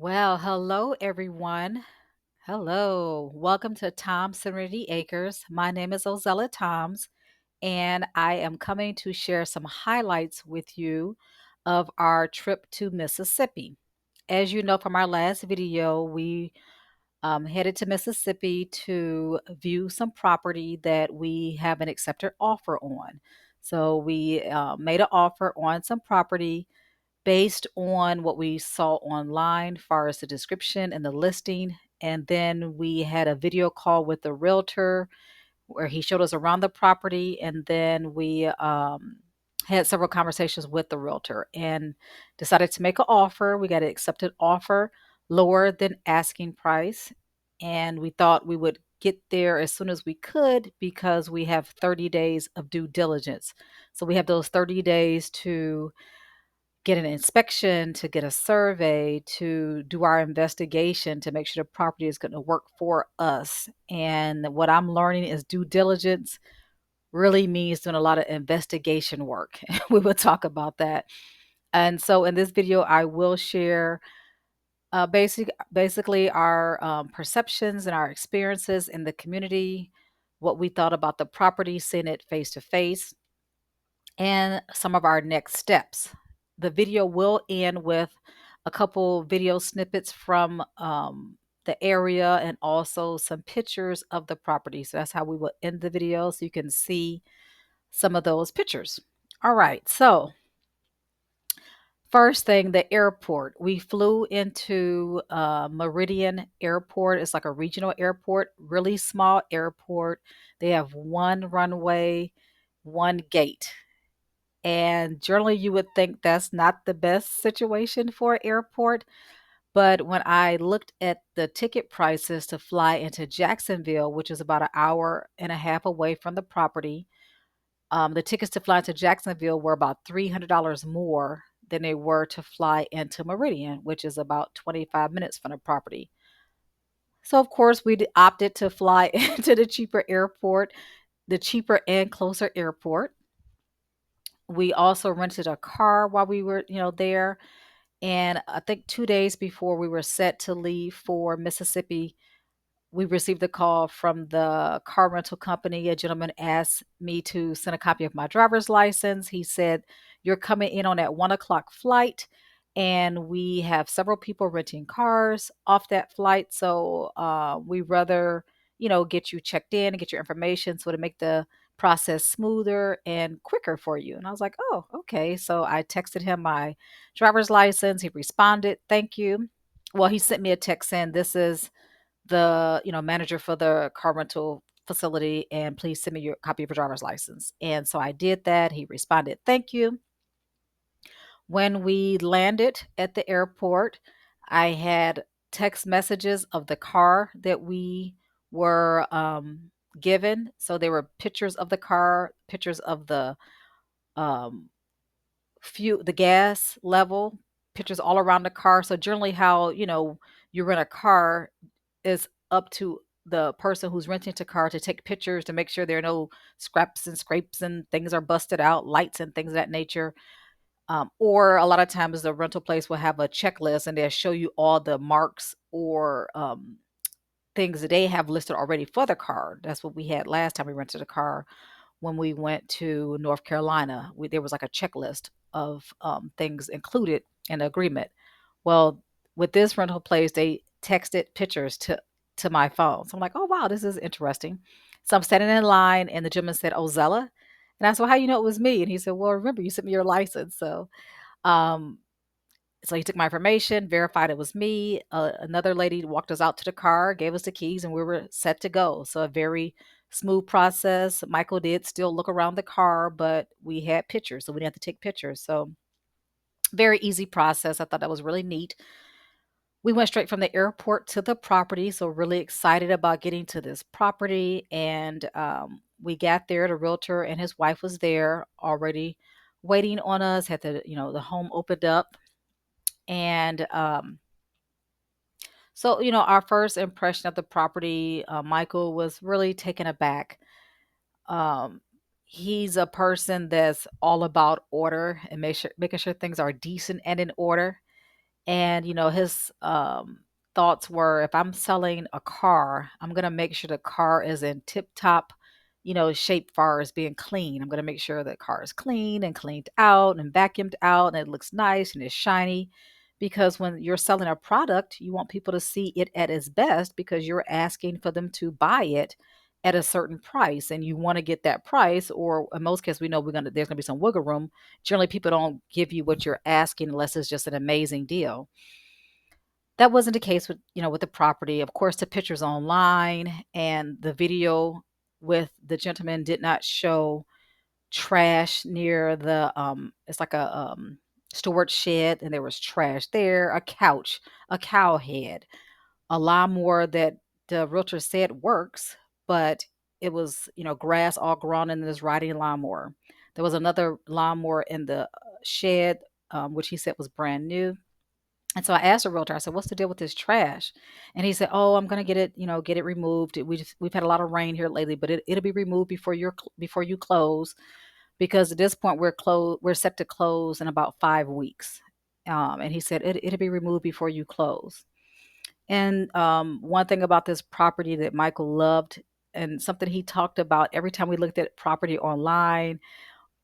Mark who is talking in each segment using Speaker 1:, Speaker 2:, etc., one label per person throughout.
Speaker 1: Well, hello everyone. Hello. Welcome to Tom's Serenity Acres. My name is Ozella Toms, and I am coming to share some highlights with you of our trip to Mississippi. As you know from our last video, we headed to Mississippi to view some property that we have an accepted offer on. So we made an offer on some property based on what we saw online, far as the description and the listing. And then we had a video call with the realtor where he showed us around the property. And then we had several conversations with the realtor and decided to make an offer. We got an accepted offer lower than asking price. And we thought we would get there as soon as we could because we have 30 days of due diligence. So we have those 30 days to get an inspection, to get a survey, to do our investigation to make sure the property is going to work for us. And what I'm learning is due diligence really means doing a lot of investigation work. We will talk about that. And so in this video, I will share basically our perceptions and our experiences in the community, what we thought about the property, seeing it face to face, and some of our next steps. The video will end with a couple video snippets from the area and also some pictures of the property. So that's how we will end the video so you can see some of those pictures. All right, so first thing, the airport. We flew into Meridian Airport. It's like a regional airport, really small airport. They have one runway, one gate. And generally, you would think that's not the best situation for an airport. But when I looked at the ticket prices to fly into Jacksonville, which is about an hour and a half away from the property, the tickets to fly to Jacksonville were about $300 more than they were to fly into Meridian, which is about 25 minutes from the property. So, of course, we opted to fly into the cheaper airport, the cheaper and closer airport. We also rented a car while we were, there. And I think 2 days before we were set to leave for Mississippi, we received a call from the car rental company. A gentleman asked me to send a copy of my driver's license. He said, "You're coming in on that 1 o'clock flight, and we have several people renting cars off that flight. So we rather, get you checked in and get your information so to make the process smoother and quicker for you." And I was like, "Oh, okay." So I texted him my driver's license. He responded, "Thank you." Well, he sent me a text saying, "This is the manager for the car rental facility, and please send me your copy of your driver's license." And so I did that. He responded, "Thank you." When we landed at the airport, I had text messages of the car that we were given. So there were pictures of the car, pictures of the um, the gas level, pictures all around the car. So generally, how you rent a car is up to the person who's renting the car to take pictures to make sure there are no scraps and scrapes and things are busted out, lights and things of that nature. Or a lot of times the rental place will have a checklist and they'll show you all the marks or things that they have listed already for the car. That's what we had last time we rented a car when we went to North Carolina. There was like a checklist of things included in the agreement. Well, with this rental place, they texted pictures to my phone. So I'm like, "Oh wow, this is interesting." So I'm standing in line, and the gentleman said, "Ozella," and I said, "Well, how you know it was me?" And he said, "Well, remember you sent me your license." Um, so he took my information, verified it was me. Another lady walked us out to the car, gave us the keys, and we were set to go. So a very smooth process. Michael did still look around the car, but we had pictures, so we didn't have to take pictures. So very easy process. I thought that was really neat. We went straight from the airport to the property, so really excited about getting to this property. And we got there. The realtor and his wife was there already waiting on us. Had the home opened up, and so, our first impression of the property, Michael was really taken aback. Um, he's a person that's all about order and making sure things are decent and in order. And, his thoughts were, if I'm selling a car, I'm going to make sure the car is in tip top, shape far as being clean. I'm going to make sure the car is clean and cleaned out and vacuumed out and it looks nice and it's shiny. Because when you're selling a product, you want people to see it at its best because you're asking for them to buy it at a certain price and you want to get that price, or in most cases we know there's gonna be some wiggle room. Generally people don't give you what you're asking unless it's just an amazing deal. That wasn't the case with the property. Of course, the pictures online and the video with the gentleman did not show trash near it's like a storage shed, and there was trash there, a couch, a cow head, a lawnmower that the realtor said works, but it was, grass all grown in this riding lawnmower. There was another lawnmower in the shed, which he said was brand new. And so I asked the realtor, I said, "What's the deal with this trash?" And he said, "Oh, I'm gonna get it removed. We've had a lot of rain here lately, but it'll be removed before you close, because at this point we're set to close in about 5 weeks." And he said it'll be removed before you close. And one thing about this property that Michael loved, and something he talked about every time we looked at property online,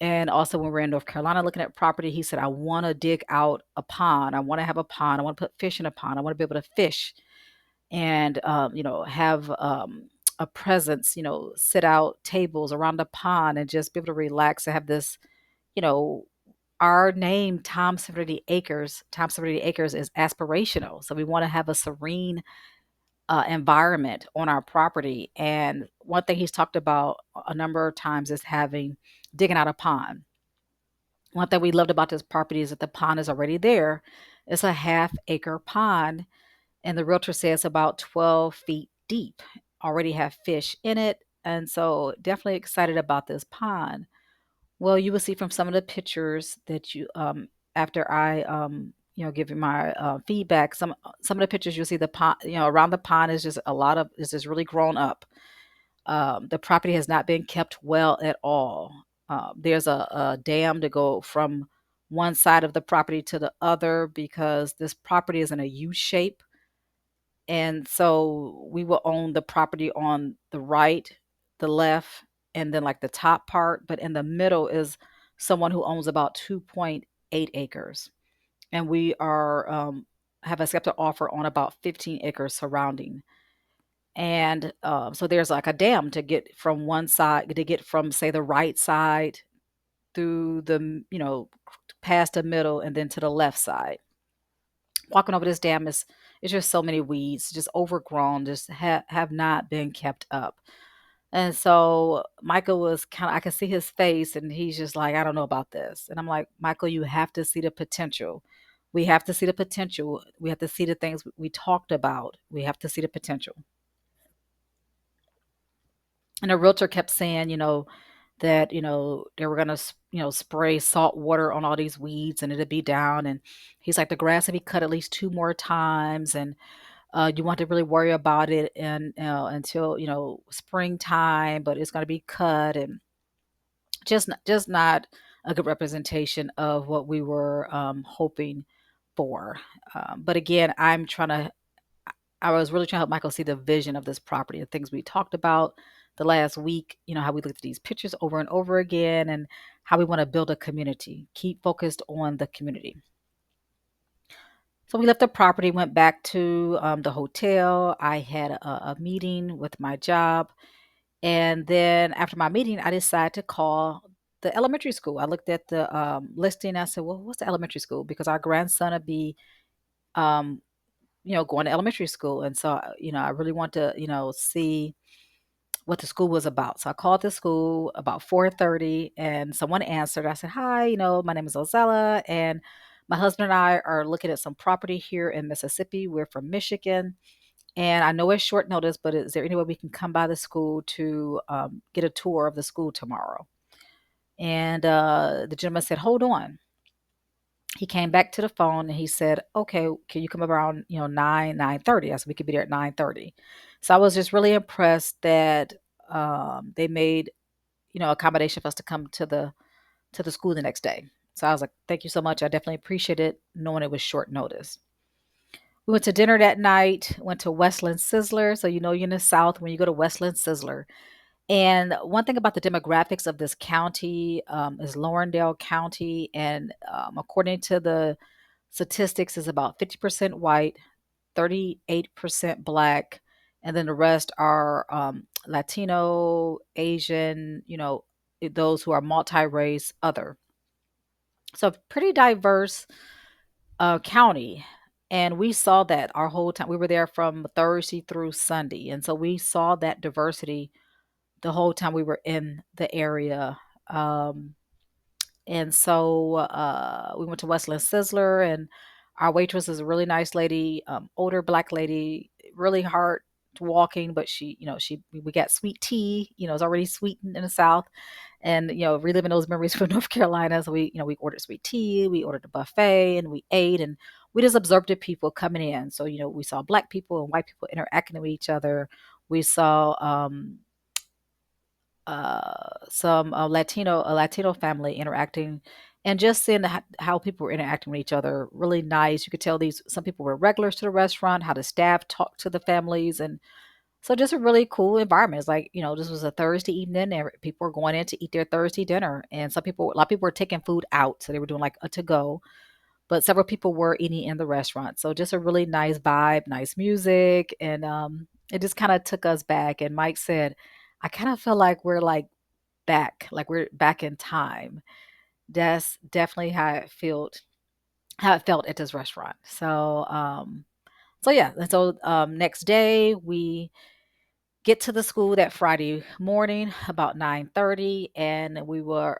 Speaker 1: and also when we're in North Carolina looking at property, he said, "I want to dig out a pond. I want to have a pond. I want to put fish in a pond. I want to be able to fish and, have a presence, sit out tables around the pond and just be able to relax and have this, you know, our name, Tom Serenity Acres is aspirational. So we want to have a serene environment on our property. And one thing he's talked about a number of times is digging out a pond. One thing we loved about this property is that the pond is already there. It's a half-acre pond, and the realtor says about 12 feet deep. Already have fish in it, and so definitely excited about this pond. Well, you will see from some of the pictures that after I give you my feedback, some of the pictures you'll see the pond, around the pond is just is just really grown up. The property has not been kept well at all. There's a dam to go from one side of the property to the other because this property is in a U shape. And so we will own the property on the right, the left, and then like the top part. But in the middle is someone who owns about 2.8 acres. And we have accepted offer on about 15 acres surrounding. And so there's like a dam to get from one side, to get from, say, the right side through past the middle and then to the left side. Walking over this dam is it's just so many weeds, just overgrown, just have not been kept up. And so Michael was I could see his face, and he's just like, "I don't know about this." And I'm like, "Michael, you have to see the potential. We have to see the potential. We have to see the things we talked about. We have to see the potential." And the realtor kept saying, that, they were gonna, spray salt water on all these weeds and it'd be down. And he's like, the grass would be cut at least two more times. And you want to really worry about it and until, springtime, but it's gonna be cut. And just not a good representation of what we were hoping for. But again, I was really trying to help Michael see the vision of this property and things we talked about the last week, how we looked at these pictures over and over again and how we want to build a community, keep focused on the community. So we left the property, went back to the hotel. I had a meeting with my job. And then after my meeting, I decided to call the elementary school. I looked at the listing. I said, well, what's the elementary school? Because our grandson would be um, going to elementary school. And so, I really want to, see what the school was about. So I called the school about 4:30 and someone answered. I said, "Hi, my name is Ozella and my husband and I are looking at some property here in Mississippi. We're from Michigan. And I know it's short notice, but is there any way we can come by the school to get a tour of the school tomorrow?" And the gentleman said, "Hold on." He came back to the phone and he said, "Okay, can you come around, 9:30?" I said, "We could be there at 9:30." So I was just really impressed that they made, accommodation for us to come to the school the next day. So I was like, "Thank you so much. I definitely appreciate it," knowing it was short notice. We went to dinner that night, went to Westland Sizzler. So, you know, you're in the South when you go to Westland Sizzler. And one thing about the demographics of this county is Lauderdale County. And according to the statistics, is about 50% white, 38% black, and then the rest are Latino, Asian, you know, those who are multi-race, other. So pretty diverse county. And we saw that our whole time. We were there from Thursday through Sunday. And so we saw that diversity the whole time we were in the area. Um, and so we went to Westland Sizzler, and our waitress is a really nice lady, older black lady, really hard walking, but she, you know, we got sweet tea, you know, it's already sweetened in the South, and you know, reliving those memories from North Carolina. So we, you know, we ordered sweet tea, we ordered a buffet, and we ate, and we just observed the people coming in. So you know, we saw black people and white people interacting with each other. We saw some a Latino family interacting, and just seeing how people were interacting with each other, really nice. You could tell these some people were regulars to the restaurant, how the staff talked to the families, and so just a really cool environment. It's like, you know, this was a Thursday evening, and people were going in to eat their Thursday dinner, and a lot of people were taking food out, so they were doing like a to go. But several people were eating in the restaurant, so just a really nice vibe, nice music, and it just kind of took us back. And Mike said, "I kind of feel like we're like we're back in time." That's definitely how it felt at this restaurant. So so yeah, and so next day we get to the school that Friday morning about 9:30, and we were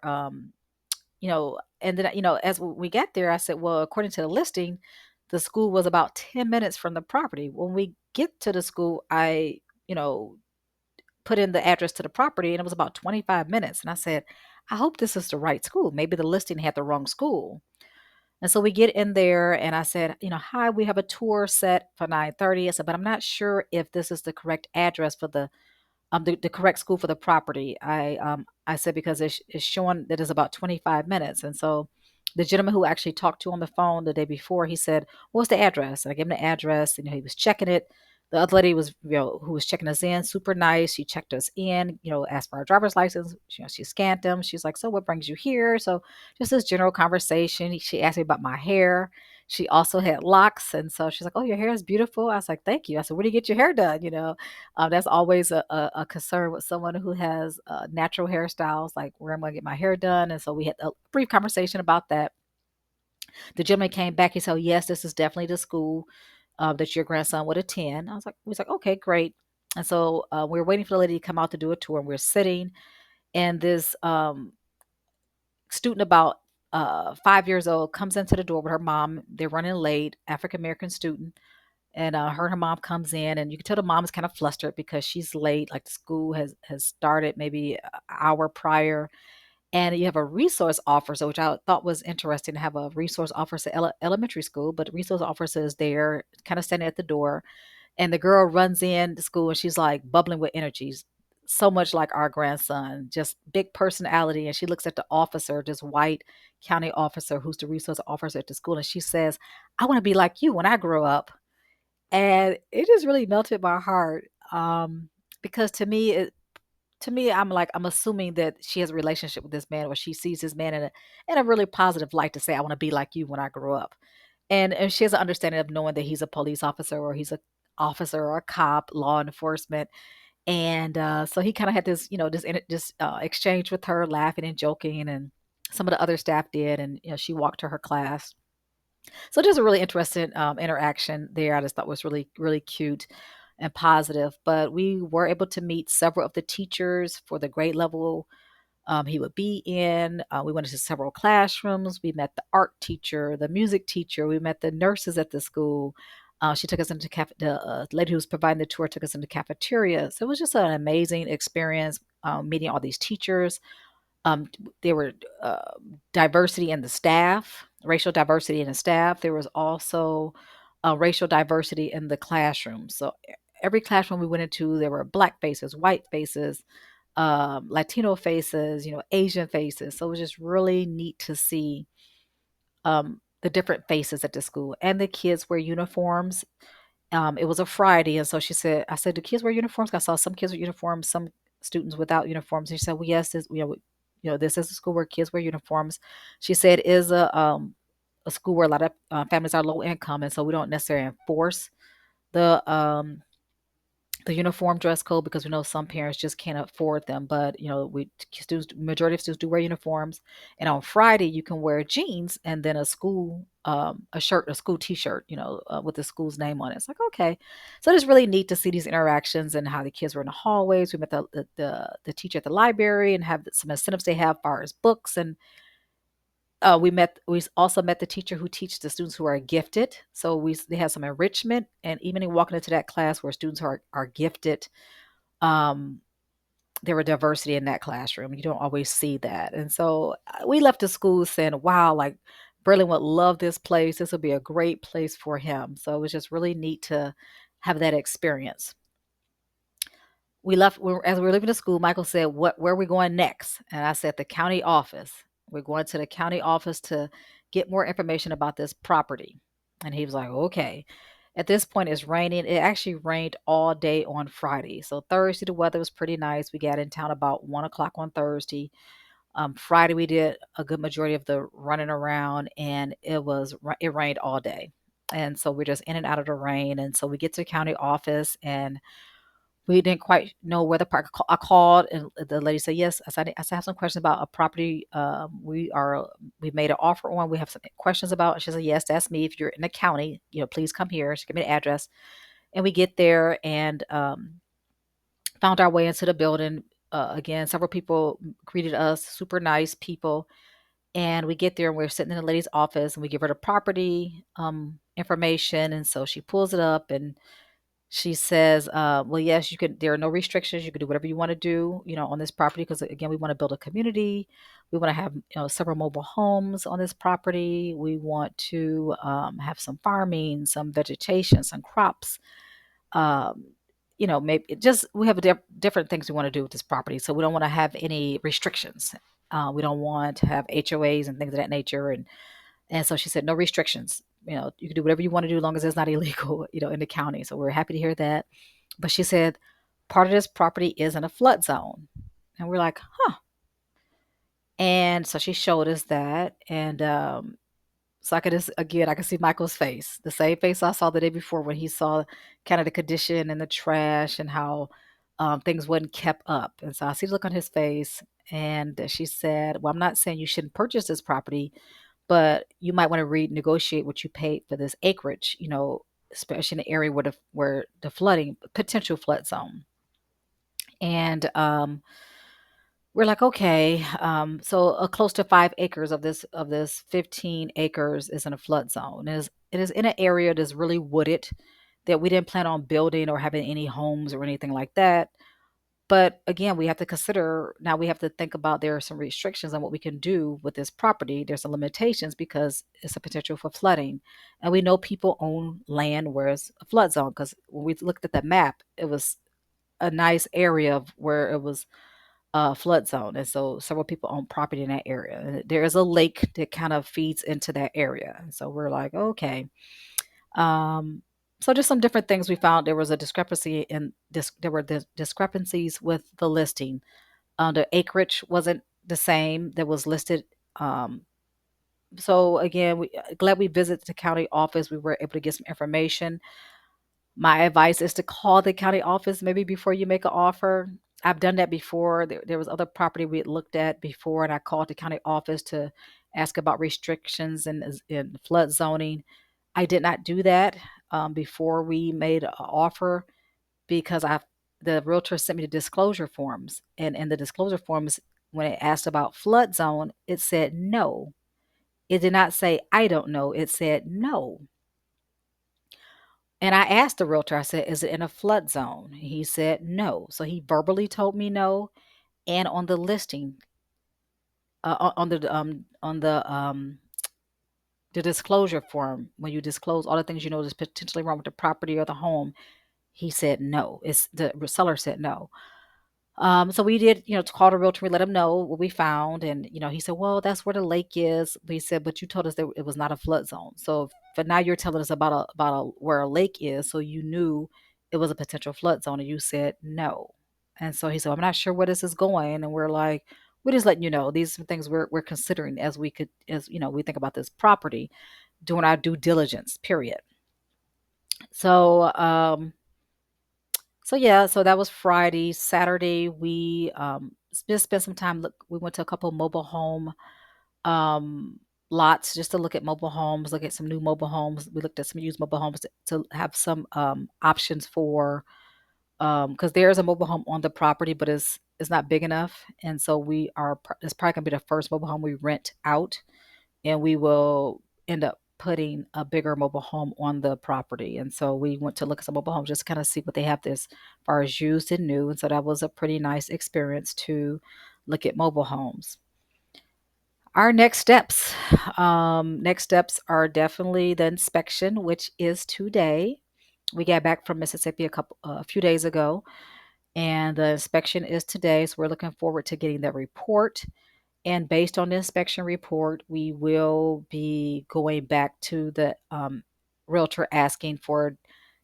Speaker 1: you know, and then you know, as we get there, I said, well, according to the listing, the school was about 10 minutes from the property. When we get to the school, I, you know, put in the address to the property, and it was about 25 minutes. And I said, I hope this is the right school. Maybe the listing had the wrong school. And so we get in there, and I said, you know, hi, we have a tour set for 9:30. I said, but I'm not sure if this is the correct address for the correct school for the property. I said because it's showing that it's about 25 minutes. And so the gentleman who actually talked to on the phone the day before, he said, what's the address? And I gave him the address, and you know, he was checking it. The other lady was, you know, who was checking us in, super nice. She checked us in, you know, asked for our driver's license. You know, she scanned them. She's like, so what brings you here? So just this general conversation. She asked me about my hair. She also had locks. And so she's like, oh, your hair is beautiful. I was like, thank you. I said, where do you get your hair done? You know, that's always a concern with someone who has natural hairstyles, like where I'm going to get my hair done. And so we had a brief conversation about that. The gentleman came back. He said, yes, this is definitely the school that your grandson would attend. We was like, okay, great. And so we were waiting for the lady to come out to do a tour, and we're sitting, and this student about 5 years old comes into the door with her mom. They're running late, African American student, and her and her mom comes in, and you can tell the mom is kind of flustered because she's late, like the school has started maybe an hour prior. And you have a resource officer, which I thought was interesting to have a resource officer at elementary school, but the resource officer is there kind of standing at the door, and the girl runs in to school, and she's like bubbling with energies, so much like our grandson, just big personality. And she looks at the officer, this white county officer who's the resource officer at the school, and she says, I want to be like you when I grow up. And it just really melted my heart, because to me, I'm like, I'm assuming that she has a relationship with this man, or she sees this man in a really positive light to say, I want to be like you when I grow up. And she has an understanding of knowing that he's a police officer, or he's a officer or a cop, law enforcement. And so he kind of had this, you know, this exchange with her, laughing and joking, and some of the other staff did, and you know, she walked to her class. So there's a really interesting interaction there. I just thought was really, really cute and positive. But we were able to meet several of the teachers for the grade level he would be in. We went into several classrooms. We met the art teacher, the music teacher. We met the nurses at the school. She took us into the lady who was providing the tour took us into cafeteria. So it was just an amazing experience meeting all these teachers. There were diversity in the staff, racial diversity in the staff. There was also racial diversity in the classroom. So every classroom we went into, there were black faces, white faces, Latino faces, you know, Asian faces. So it was just really neat to see the different faces at the school, and the kids wear uniforms. It was a Friday, and so she said, I said, "Do kids wear uniforms?" I saw some kids with uniforms, some students without uniforms. And she said, "Well, yes, this is a school where kids wear uniforms." She said, "It is a school where a lot of families are low income, and so we don't necessarily enforce the the uniform dress code because we know some parents just can't afford them. But we students, majority of students do wear uniforms, and on Friday you can wear jeans and then a shirt, a school T-shirt, with the school's name on it. It's like okay, so it's really neat to see these interactions and how the kids were in the hallways. We met the teacher at the library and have some incentives they have as far as books and. We also met the teacher who teaches the students who are gifted. So they have some enrichment, and even in walking into that class where students are gifted, um, there were diversity in that classroom. You don't always see that. And so we left the school saying, wow, like Berlin would love this place. This would be a great place for him. So it was just really neat to have that experience. As we were leaving the school. Michael said, where are we going next? And I said, the county office. We're going to the county office to get more information about this property. And he was like, okay. At this point, it's raining. It actually rained all day on Friday. So Thursday, the weather was pretty nice. We got in town about 1 o'clock on Thursday. Friday, we did a good majority of the running around, and it rained all day. And so we're just in and out of the rain. And so we get to the county office, and we didn't quite know where the park. I called, and the lady said, "Yes." I said, "I have some questions about a property. We made an offer on. We have some questions about." And she said, "Yes, that's me. If you're in the county, please come here." She gave me the address, and we get there and found our way into the building. Again, several people greeted us, super nice people. And we get there, and we're sitting in the lady's office, and we give her the property information. And so she pulls it up, and she says, "Well, yes, you can. There are no restrictions. You can do whatever you want to do, on this property. Because again, we want to build a community. We want to have, several mobile homes on this property. We want to have some farming, some vegetation, some crops. Um, maybe just we have different things we want to do with this property. So we don't want to have any restrictions. We don't want to have HOAs and things of that nature. And so she said, no restrictions. You can do whatever you want to do as long as it's not illegal, in the county. So we're happy to hear that. But she said, part of this property is in a flood zone. And we're like, huh. And so she showed us that. And so I could see Michael's face, the same face I saw the day before when he saw kind of the condition and the trash and how things wasn't kept up. And so I see the look on his face. And she said, well, I'm not saying you shouldn't purchase this property, but you might want to renegotiate what you paid for this acreage, especially in the area where the flooding, potential flood zone. And we're like, okay, so close to 5 acres of this 15 acres is in a flood zone. It is in an area that's really wooded that we didn't plan on building or having any homes or anything like that. But again, we have to consider now we have to think about there are some restrictions on what we can do with this property. There's some limitations because it's a potential for flooding. And we know people own land where it's a flood zone because when we looked at the map, it was a nice area of where it was a flood zone. And so several people own property in that area. And there is a lake that kind of feeds into that area. And so we're like, okay. Um, so just some different things we found. There was a discrepancy in this. There were discrepancies with the listing. The acreage wasn't the same that was listed. Um, so again, glad we visited the county office. We were able to get some information. My advice is to call the county office maybe before you make an offer. I've done that before. There was other property we had looked at before, and I called the county office to ask about restrictions and flood zoning. I did not do that before we made an offer because the realtor sent me the disclosure forms, and in the disclosure forms, when it asked about flood zone, it said no. It did not say I don't know. It said no. And I asked the realtor, I said, "Is it in a flood zone?" He said no. So he verbally told me no, and on the listing, on the disclosure form, when you disclose all the things you know that's potentially wrong with the property or the home, he said no. It's the seller said no. So we did, call the realtor, we let him know what we found. And, he said, well, that's where the lake is. We said, but you told us that it was not a flood zone. So but now you're telling us where a lake is. So you knew it was a potential flood zone. And you said no. And so he said, I'm not sure where this is going. And we're like, we're just letting you know, these are some things we're considering we think about this property, doing our due diligence, period. So, so yeah, so that was Friday. Saturday, we just spent some time. We went to a couple mobile home um, lots just to look at mobile homes, look at some new mobile homes. We looked at some used mobile homes to have some options for because there's a mobile home on the property, but it's not big enough, and so it's probably gonna be the first mobile home we rent out, and we will end up putting a bigger mobile home on the property. And so we went to look at some mobile homes just to kind of see what they have this far as used and new. And so that was a pretty nice experience to look at mobile homes. Our next steps are definitely the inspection, which is today. We got back from Mississippi a few days ago, and the inspection is today. So we're looking forward to getting the report. And based on the inspection report, we will be going back to the realtor asking for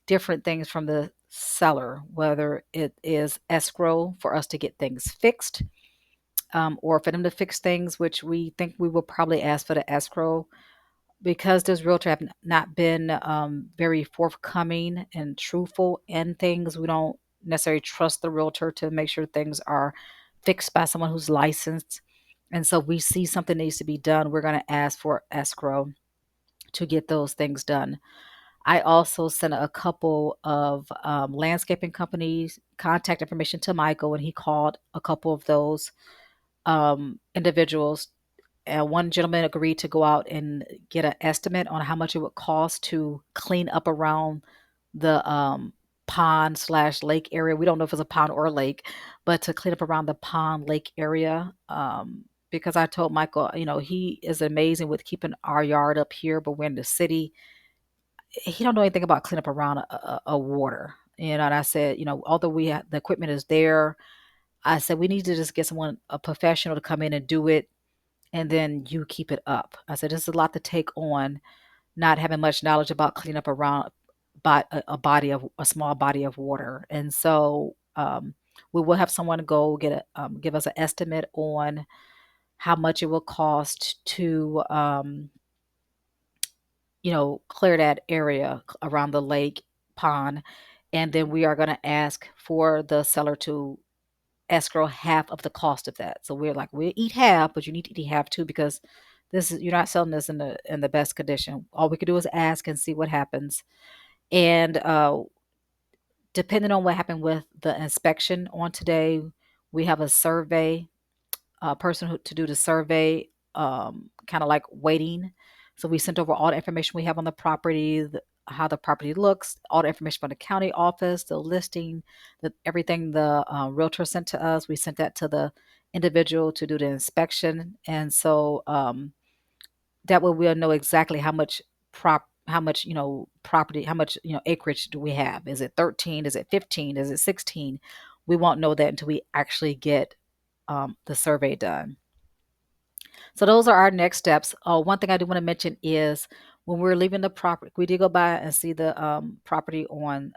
Speaker 1: different things from the seller, whether it is escrow for us to get things fixed, or for them to fix things, which we think we will probably ask for the escrow because this realtor have not been very forthcoming and truthful in things. We don't necessarily trust the realtor to make sure things are fixed by someone who's licensed. And so if we see something needs to be done, we're going to ask for escrow to get those things done. I also sent a couple of landscaping companies contact information to Michael, and he called a couple of those individuals. And one gentleman agreed to go out and get an estimate on how much it would cost to clean up around the pond slash lake area. We don't know if it's a pond or a lake, but to clean up around the pond lake area. Because I told Michael, he is amazing with keeping our yard up here, but we're in the city. He don't know anything about clean up around a water. And I said, although the equipment is there, I said we need to just get a professional to come in and do it, and then you keep it up. I said, "This is a lot to take on, not having much knowledge about cleaning up around a small body of water." And so we will have someone go give us an estimate on how much it will cost to, clear that area around the lake pond. And then we are going to ask for the seller to escrow half of the cost of that. So we're like, we'll eat half, but you need to eat half too because you're not selling this in the best condition. All we could do is ask and see what happens. And depending on what happened with the inspection on today, we have a survey person to do the survey, kind of like waiting. So we sent over all the information we have on the property, how the property looks, all the information from the county office, the listing, everything the realtor sent to us. We sent that to the individual to do the inspection, and so that way we'll know exactly how much property, how much acreage do we have? Is it 13? Is it 15? Is it 16? We won't know that until we actually get the survey done. So those are our next steps. One thing I do want to mention is when we're leaving the property, we did go by and see the property on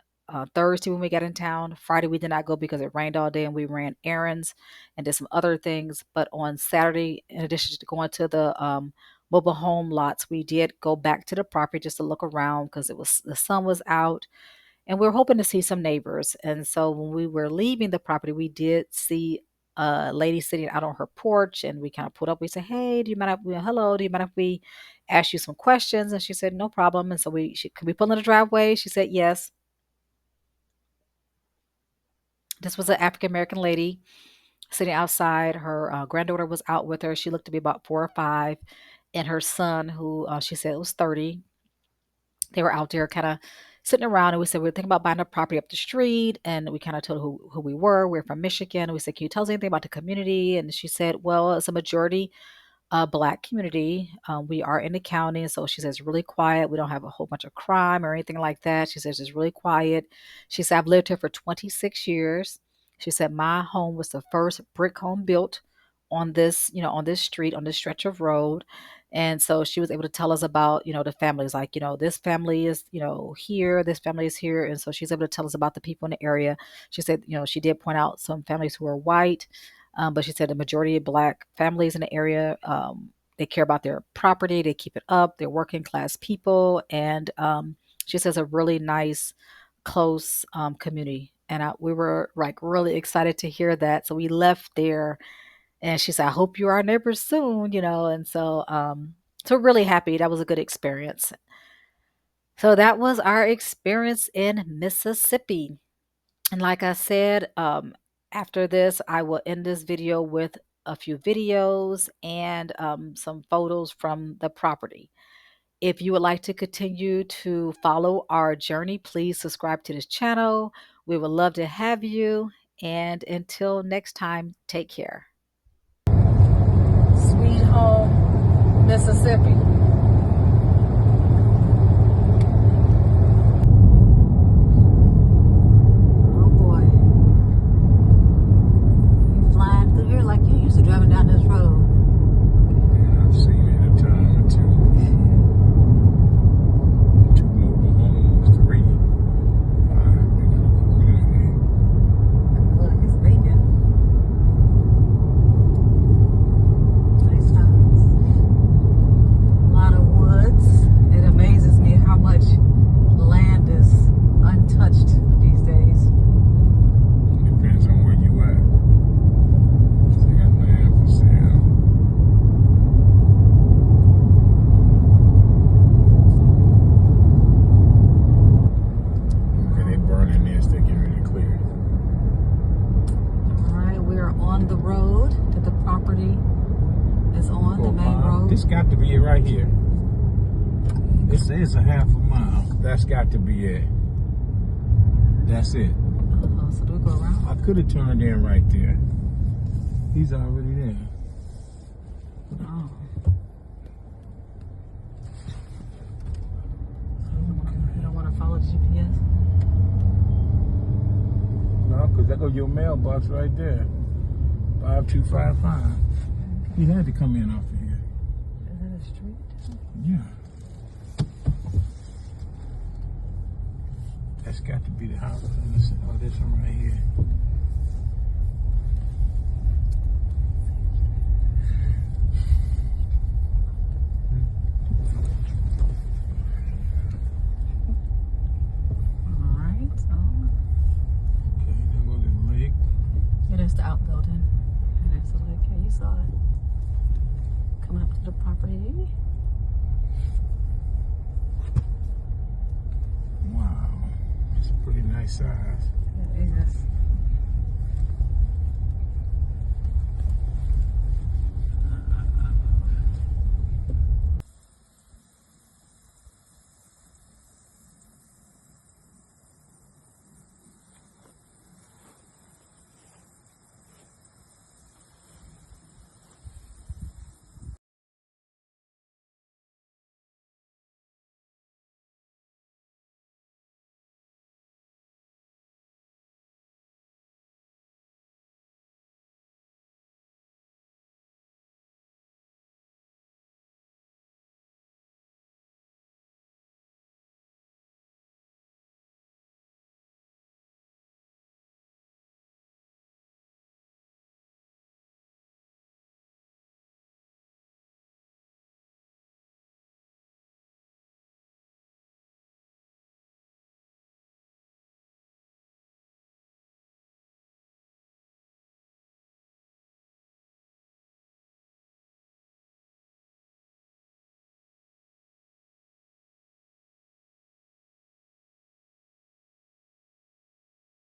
Speaker 1: Thursday when we got in town. Friday we did not go because it rained all day and we ran errands and did some other things. But on Saturday, in addition to going to the mobile home lots, we did go back to the property just to look around because the sun was out and we were hoping to see some neighbors. And so when we were leaving the property, we did see a lady sitting out on her porch, and we kind of pulled up. We said, "Hey, do you mind if hello? Do you mind if we ask you some questions?" And she said, "No problem." And so can we pull in the driveway? She said, "Yes." This was an African American lady sitting outside. Her granddaughter was out with her. She looked to be about 4 or 5, and her son, who she said was 30. They were out there kind of sitting around, and we said we were thinking about buying a property up the street, and we kind of told who we were. We're from Michigan. And we said, "Can you tell us anything about the community?" And she said, "Well, it's a majority Black community. We are in the county." And so she says, "Really quiet. We don't have a whole bunch of crime or anything like that." She says, "It's really quiet." She said, "I've lived here for 26 years." She said, my home was the first brick home built on this, on this street, on this stretch of road. And so she was able to tell us about, the families, like, this family is, here, this family is here. And so she's able to tell us about the people in the area. She said, she did point out some families who are white, but she said the majority of Black families in the area, they care about their property, they keep it up, they're working class people. And she says a really nice, close community. And we were like really excited to hear that. So we left there and she said, I hope you're our neighbors soon, And so really happy. That was a good experience. So that was our experience in Mississippi. And like I said, after this, I will end this video with a few videos and some photos from the property. If you would like to continue to follow our journey, please subscribe to this channel. We would love to have you. And until next time, take care. Sweet home, Mississippi. Oh boy. You flying through here like you used to driving down this road.
Speaker 2: Yeah, I've seen it a time or two. Two mobile homes, 3, 5. They got a community.
Speaker 1: Look, it's vacant. Nice house. A lot of woods. It amazes me how much land is untouched these days.
Speaker 2: Depends on where you at. They got land for sale. Okay, they burning this. They getting ready to clear it.
Speaker 1: All right, we are on the road that the property is on, the main road.
Speaker 2: This got to be it right here. It says a half a mile. That's got to be it. That's it.
Speaker 1: Oh, so do we go around?
Speaker 2: I could have turned in right there. He's already there.
Speaker 1: Oh. You don't want to follow the GPS?
Speaker 2: No, because that goes your mailbox right there. 5255. He had to come in off of here.
Speaker 1: Is that a street?
Speaker 2: Yeah. That's got to be the house. Oh, this one right here.
Speaker 1: All right. So
Speaker 2: Okay, there goes the lake.
Speaker 1: it is the outbuilding. And it's the lake. Yeah, you saw it. Coming up to the property.
Speaker 2: Wow. It's a pretty nice size.
Speaker 1: It is.